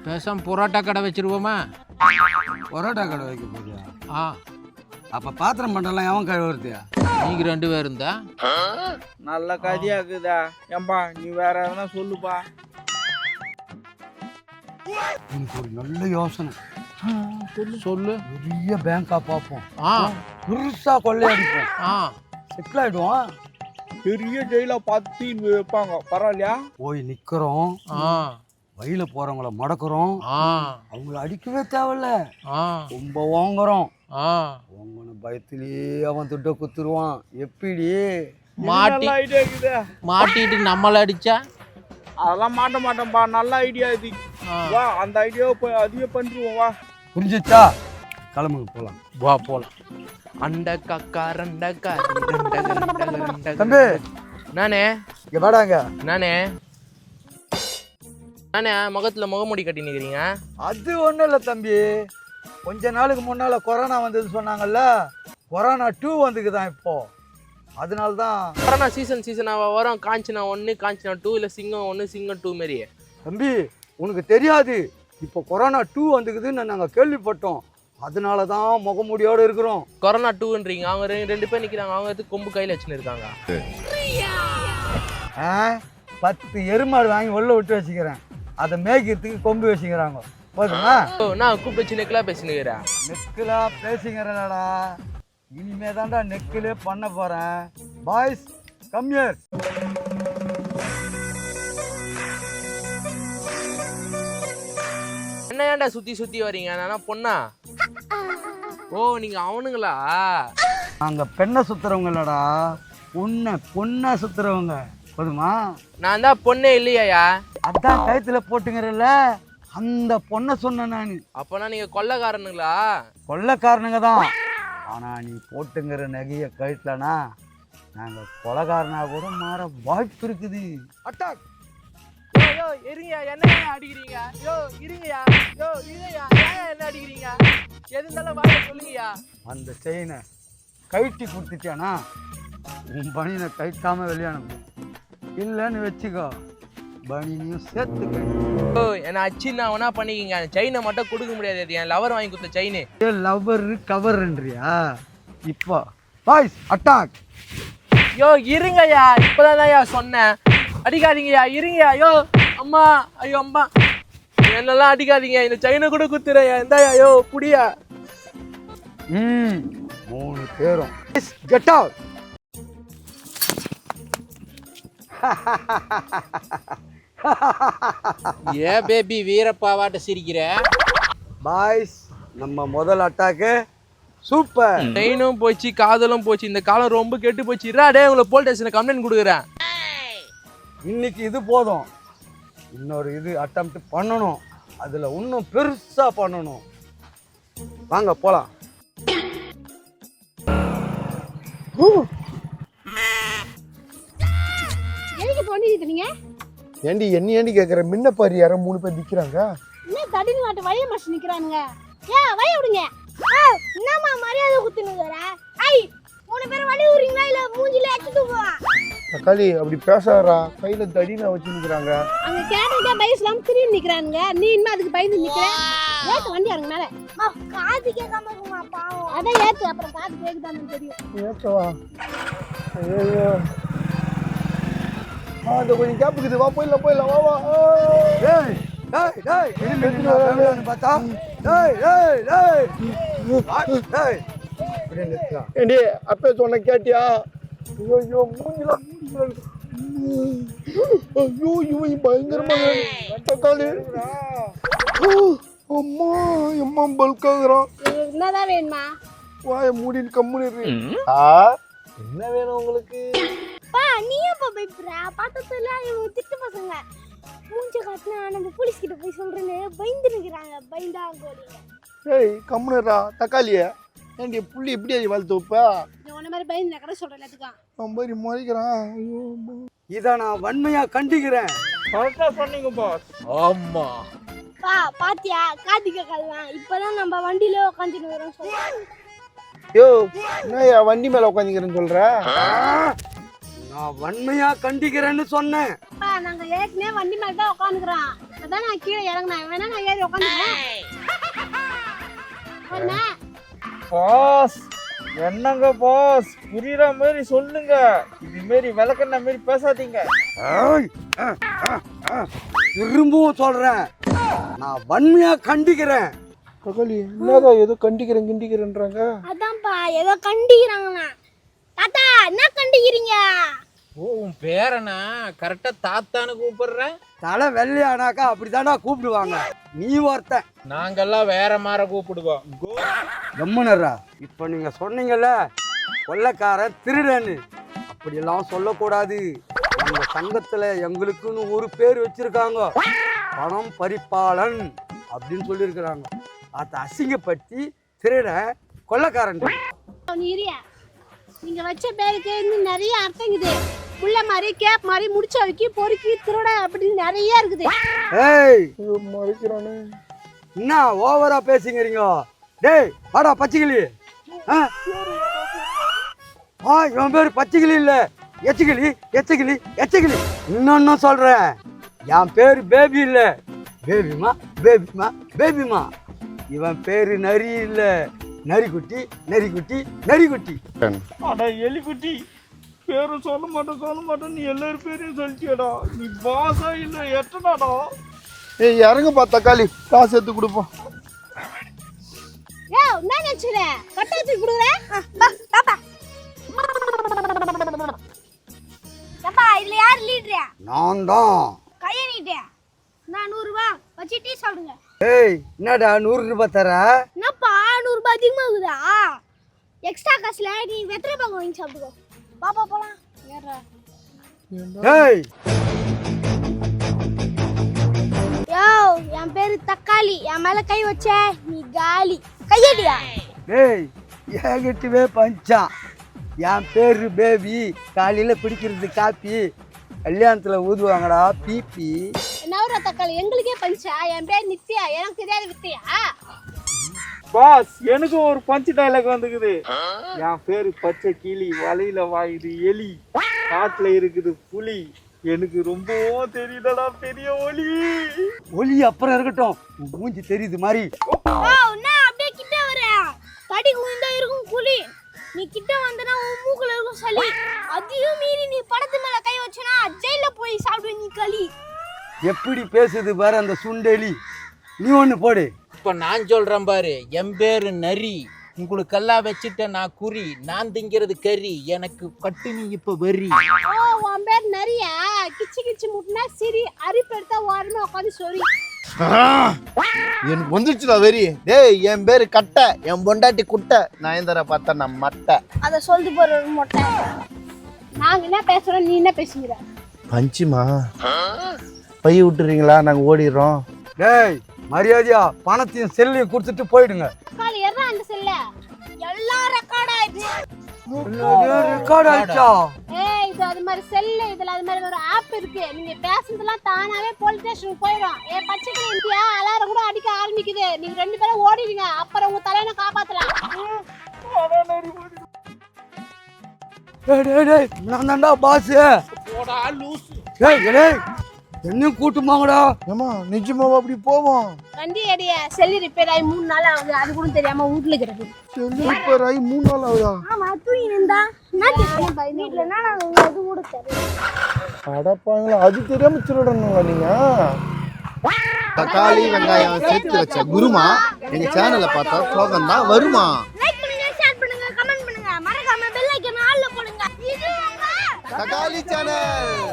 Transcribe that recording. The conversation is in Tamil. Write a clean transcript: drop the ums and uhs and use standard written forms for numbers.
பேசாம புரோட்டா கடை வச்சிருவோமா? பரோட்டா கடை வைக்க போறியா? ஆ. அப்ப பாத்திரம் பண்டெல்லாம் எவன் கழுவுறதுயா? நீங்க 2 பேரும் இருந்தா நல்ல கதையா இருக்குதா? ஏம்பா நீ வேற எதனா சொல்லுப்பா. எனக்கு ஒரு நல்ல யோசனை. சொல்லு. பெரிய பேங்கா பார்ப்போம். ஆ. பெருசா கொள்ளையடிப்போம். ஆ. செட்டில் ஆயிடுவோம். பெரிய ஜெயில பார்த்து வைப்பாங்க. பரவாயில்லையா? போய் நிக்கிறோம். ஆ. வழியில போறவங்கள மடக்குறோம். ஆ. அவங்கள அடிக்கவே தேவையில்ல. ஆ. ரொம்ப வாங்குறோம். ஆ. உங்கன பயத்திலேயே அவன் துட்ட குத்துருவான். எப்படி? மாட்டி ஐடியா இருக்குது. மாட்டிட்டு நம்மள அடிச்சா? அதெல்லாம் மாட்ட மாட்டேன்பா. நல்ல ஐடியா இது. வா அந்த ஐடியாவை அதிக பண்ணிடுவோம். வா புரிஞ்சிச்சா? கிளம்புங்க போலாம். வா போலாம். அண்ட கக்கா ரண்ட கா தம்பி நானே இங்க வாடாங்க. நானே நானே முகத்துல முகமூடி கட்டி நிக்கிறீங்க. அது ஒண்ணும் இல்ல தம்பி. கொஞ்ச நாளுக்கு முன்னால கொரோனா வந்ததுன்னு சொன்னாங்கல்ல. கொரோனா 2 வந்துக்குதான் இப்போ. அதனால்தான் கொரோனா சீசனாக வரும். காஞ்சனா 1 காஞ்சனா 2 இல்லை சிங்கம் 1 சிங்கம் 2 மாரி. தம்பி உனக்கு தெரியாது. இப்போ கொரோனா 2 வந்துக்குதுன்னு நாங்கள் கேள்விப்பட்டோம். அதனால தான் முகமூடியோடு இருக்கிறோம். கொரோனா 2ன்றீங்க. அவங்க 2 பேர் நிற்கிறாங்க. அவங்க எதுக்கு கொம்பு கையில் வச்சுன்னு இருக்காங்க? 10 எருமாடு வாங்கி உள்ள விட்டு வச்சுக்கிறேன். அதை மேய்க்கிறதுக்கு கொம்பு வச்சுக்கிறாங்க. போதுமா? நான் கூப்பிட்டு வச்சு நெக்கலாக பேசினுக்கிறேன். நெக்கிலா பேசிக்கிறேன்டா. இனிமே தான்டா நெக்கிலே பண்ண போறேன். Boys come here. என்ன ஏன்டா சுற்றி வரீங்க? நானா பொண்ணா? ஓ நீங்கள் அவனுங்களா? நாங்க பெண்ணை சுத்துறவங்க இல்லடா. பொண்ணை சுத்துறவங்க. போதுமா? நான் தான் பொண்ணே இல்லையா? அதான் கழுத்துல போட்டுங்கிறல்ல, அந்த பொண்ணை சொன்னேன் நான். அப்போனா நீங்கள் கொள்ளைக்காரனுங்களா? கொள்ளைக்காரனுங்க தான். ஆனா நீ போட்டுங்கிற நகைய கழுத்தலனா நாங்க கொலைகாரனா கூட மாற வாய்ப்பு இருக்குது. அட்டாக். யோ இருங்கயா, என்ன அடிக்கிறீங்க? யோ இருங்கயா, யோ இருங்கயா, என்ன அடிக்கிறீங்க? எது இருந்தாலும் வாங்க சொல்லுங்கயா. அந்த செயினை கழட்டி கொடுத்துட்டானா உன் பனியனை கழட்டாம வெளியானும். இல்லைன்னு வச்சுக்கோ, பனியனையும் சேர்த்து ஓ என்ன அச்சின்னா வேணா பண்ணிக்கிங்க. செயினை மட்டும் கொடுக்க முடியாது. அது என் லவர் வாங்கி கொடுத்த செயின். லவர் கவர்ன்றியா? இப்போ பாய்ஸ் அட்டாக். யோ இருங்கயா, இப்பதான் சொன்னேன். அடிக்காதீங்கயா, இருங்கயா. யோ அம்மா, ஐயோ அம்மா, என்னெல்லாம் அடிக்காதீங்க. இந்த செயினை கூட குத்துறேன். இந்தாயா, யோ புடியா. 3 பேரும் கெட் அவுட். ஏ பேபி வீரப்பாவாட்ட சிரிக்கிற? பாய்ஸ் நம்ம முதல் அட்டாக்கு சூப்பர். செயினும் போச்சு, காதலும் போச்சு. இந்த காலம் ரொம்ப கெட்டு போச்சு. டே உங்களை போலீஸ் ஸ்டேஷன்ல கம்ப்ளைண்ட் கொடுக்குறேன். இன்னைக்கு இது போதும். இன்னொரு இது அட்டெம்ப்ட் பண்ணணும். அதுல இன்னும் பெருசா பண்ணணும். வாங்க போலாம். எதுக்கு பண்ணிட்டு நீங்க? ஏண்டி என்ன கேக்குற? முன்ன பாரு யாரோ 3 பேர் நிக்கிறாங்க. என்ன தடின்னு நாட்டு வழிய மாசி நிக்கிறானுங்க. வழி விடுங்க. என்னம்மா மரியாதை குத்துனுங்கற? 3 பேர் வழி விடுறீங்களா இல்ல மூஞ்சில அடிச்சிட்டு போவா? தக்காளி அப்படி பேசாதடா. கையில தடினா வச்சு நிக்கிறாங்க. அங்க கேட்டா பயஸ்லாம் திரும்பி நிக்கிறானுங்க. நீ இன்னும் அதுக்கு பயந்து நிக்கிற? ஏத்து வண்டி இறங்க மேல. காது கேட்காம இருக்குமா பாவம். அட ஏத்து, அப்புறம் காது கேக்குதான்னு தெரியும். ஏத்தவா. ஐயோ. அந்த கொஞ்சம் கேப்புக்குது. வா போயிடலாம் வா. டேய் டேய் டேய் இனிமே வரலாம்னு பார்த்தா டேய் டேய் டேய் டேய் இப்படி நிக்கா. ஏண்டி அப்பே சொன்ன கேட்டியா? ஐயோ மூஞ்சில ஐயோ இவன் பயங்கரமா தக்காளி. அம்மா பல்காகிறான். என்னதான் வேணுமா? வாய மூடின்னு கம்முன்னு. என்ன வேணும் உங்களுக்கு? நீயே பயப்படுற? பார்த்ததுல இவங்க திட்டு பசங்க மூஞ்ச காட்டினா நம்ம போலீஸ் கிட்ட போய் சொல்றேன்னு பயந்து நிக்கிறாங்க. பயந்தா கோடிங்க. ஏய் கம்முனுடா தக்காளிய. ஏண்டி புள்ளி எப்படி ஆகி வளர்த்து வைப்பா? உன்ன மாதிரி பயந்து நான் கடை சொல்றேன் எல்லாத்துக்கும். அவன் மாதிரி முறைக்கிறான். ஐயோ இதை நான் வன்மையா கண்டிக்கிறேன். கரெக்டா சொன்னீங்க பாஸ். ஆமா பாத்தியா காது கேட்கலாம். இப்பதான் நம்ம வண்டியில உட்காந்துட்டு வரோம் சொல்றேன். யோ என்ன வண்டி மேல உட்காந்துக்கிறேன்னு சொல்ற? நான் வன்மையா கண்டிக்கிறேன்னு சொன்னேன். அப்பா நாங்க ஏற்கனவே வண்டி மேல தான் உட்காந்துக்கிறோம். அதான் நான் கீழே இறங்கினேன். வேணா நான் ஏறி உட்காந்துக்கிறேன். பாஸ் என்னங்க பாஸ் புரியுற மாதிரி சொல்லுங்க. இது மாரி விளக்கண்ண மாரி பேசாதீங்க. ஏய், திரும்பவும் சொல்றேன், நான் வன்மையா கண்டிக்கிறேன். தக்காளி என்னடா ஏதோ கண்டிக்கிறேன்றாங்க. அதான்ப்பா ஏதோ கண்டிக்கிறாங்கண்ணா. தாத்தா என்ன கண்டிக்கிறீங்க? ஓ உன் பேரனா கரெக்டா தாத்தான்னு கூப்பிடுற. தலை வெள்ளையானாக்கா அப்படித்தானா கூப்பிடுவாங்க. நீ ஒருத்தன். நாங்கெல்லாம் வேற மாதிரி கூப்பிடுவோம். கம்முனரா. இப்போ நீங்க சொன்னீங்கல்ல கொள்ளைக்காரன் திருடன்னு, அப்படியெல்லாம் சொல்லக்கூடாது. எங்க சங்கத்துல எங்களுக்குன்னு ஒரு பேர் வச்சிருக்காங்க, பணம் பறிப்பாளன் அப்படின்னு சொல்லியிருக்கிறாங்க. அதை அசிங்கப்படுத்தி திருட கொள்ளைக்காரன். நீங்க வச்ச பேருக்கு இன்னும் நிறைய அர்த்தங்குது. புள்ள மாதிரி கேப் மாதிரி முடிச்ச வைக்கி பொறுக்கி திருட அப்படின்னு நிறைய இருக்குது. ஏய் மறைக்கிறானே. என்ன ஓவரா பேசுங்கிறீங்க? டேய் வாடா பச்சைக்கிளி. இவன் பேர் பச்சைக்கிளி இல்ல, எச்சக்கிளி எச்சக்கிளி எச்சக்கிளி. இன்னொன்னு சொல்றேன், என் பேரு பேபி இல்ல, பேபிமா பேபிமா பேபிமா. இவன் பேரு நரி இல்ல, நரிக்குட்டி நரிக்குட்டி நரிக்குட்டி. அட எலிக்குட்டி பேரும் சொல்ல மாட்டேன் நீ எல்லாரும் பேரையும் சொல்லிட்டியடா. நீ பாஸா இல்ல எட்டனாடா? ஏய் இறங்குப்பா தக்காளி, காசு எடுத்து கொடுப்போம். ஏய் என்ன நினைச்சற? கட்ட வச்சு குடுறேன். பா பாப்பா. பாப்பா இதுல யார் லீடரா? நான் தான். கைய நீட்டே. நான் 100 ரூபாய் வச்சு டீ சாப்பிடுங்க. ஏய் என்னடா 100 ரூபாய் தர? என்னப்பா 100 ரூபாய் அதிகமா இருக்குதா? எக்ஸ்ட்ரா காசுல நீ வெத்தலை பாக்கு வாங்கி சாப்பிடுங்க. பாப்பா போலாம். ஏறா. ஏய் யோ என் பேரு தக்காளி. என் மேல கை வச்ச நீ காலி. கையடியா. ஏய் ஏகிட்டவே பஞ்சான். என் பேரு பேபி. காலையில பிடிக்கிறது காப்பி, கல்யாணத்துல ஊதுவாங்கடா பிபி. நவரா தக்காளி எங்களுக்கே பஞ்சா. என் பேர் நித்யா. எனக்கு தெரியாத வித்தியா? பாஸ் எனக்கு ஒரு பஞ்சு டைலாக் வந்துக்குது. என் பேரு பச்சை கிளி, வலையில வாயுது எலி, காட்டுல இருக்குது புலி, எனக்கு ரொம்பவும் தெரியுதடா பெரிய ஒலி. ஒலி அப்புறம் இருக்கட்டும், உன் மூஞ்சி தெரியுது மாதிரி. நான் அப்படியே கிட்ட வரேன். தடி குண்டா இருக்கும் புலி. நீ கிட்ட வந்தனா உன் மூக்குல இருக்கும் சளி. அதையும் மீறி நீ படத்து மேல கை வச்சனா ஜெயில போய் சாப்பிடுவ நீ களி. எப்படி பேசுது பாரு அந்த சுண்டெலி. நீ ஒண்ணு போடு. இப்ப நான் சொல்றேன் பாரு, என் பேரு நரி, உங்களுக்கெல்லாம் வச்சுட்ட நான் குறி, நான் திங்கிறது கறி, எனக்கு கட்டுனி இப்ப வெறி. ஓ உன் பேர் நரியா? கிச்சு கிச்சு முட்டினா சிரி, அரிப்பு எடுத்தா ஓரமா உட்காந்து சொறி. எனக்கு வந்துருச்சுடா வெறி. டேய் என் பேரு கட்டை, என் பொண்டாட்டி குட்டை, நயன்தாரா பார்த்தா நான் மட்டை. அத சொல்லிட்டு போற மொட்டை. நாங்க என்ன பேசுறோம், நீ என்ன பேசுகிற? பஞ்சுமா பை விட்டுறீங்களா, நாங்க ஓடிடுறோம். டேய் மரியாதையா பணத்தையும் செல்லையும் கொடுத்துட்டு போயிடுங்க. கால் ஏறா அந்த செல்ல. எல்லாம் ரெக்கார்ட் ஆயிடுச்சு. ரெக்கார்ட் ஆயிடுச்சா? ஏய் இது அது மாதிரி செல்ல, இதுல அது மாதிரி ஒரு ஆப் இருக்கு. நீங்க பேசுறதெல்லாம் தானாவே போலீஸ் ஸ்டேஷனுக்கு போயிடும். பச்சைக்கிளி இந்தியா அலாரம் கூட அடிக்க ஆரம்பிக்குது. நீங்க 2 பேரும் ஓடிடுங்க, அப்புறம் உங்க தலையனை காப்பாத்தலாம். நான் தான்டா பாஸ். போடா லூசு. என்னையும் கூட்டுமாங்கடா. ஏமா நிஜமாவா அப்படி போவோம்? வண்டி அடிய செல்லு ரிப்பேர் ஆகி 3 நாள் ஆகுது. அது கூட தெரியாம வீட்டுல இருக்கிறது. செல்லு ரிப்பேர் ஆகி 3 நாள் ஆகுதா? ஆமா தூங்கி நின்றா வீட்டுல என்ன அது கூட தெரியும். அடப்பாங்களா, அது தெரியாம திருடணுங்களா நீங்க? தக்காளி வெங்காயம் சேர்த்து வச்ச குருமா எங்க சேனலை பார்த்தா சோகம் தான் வருமா? லைக் பண்ணுங்க, ஷேர் பண்ணுங்க, கமெண்ட் பண்ணுங்க, மறக்காம பெல் ஐகானை ஆல்ல போடுங்க. இது தக்காளி சேனல்.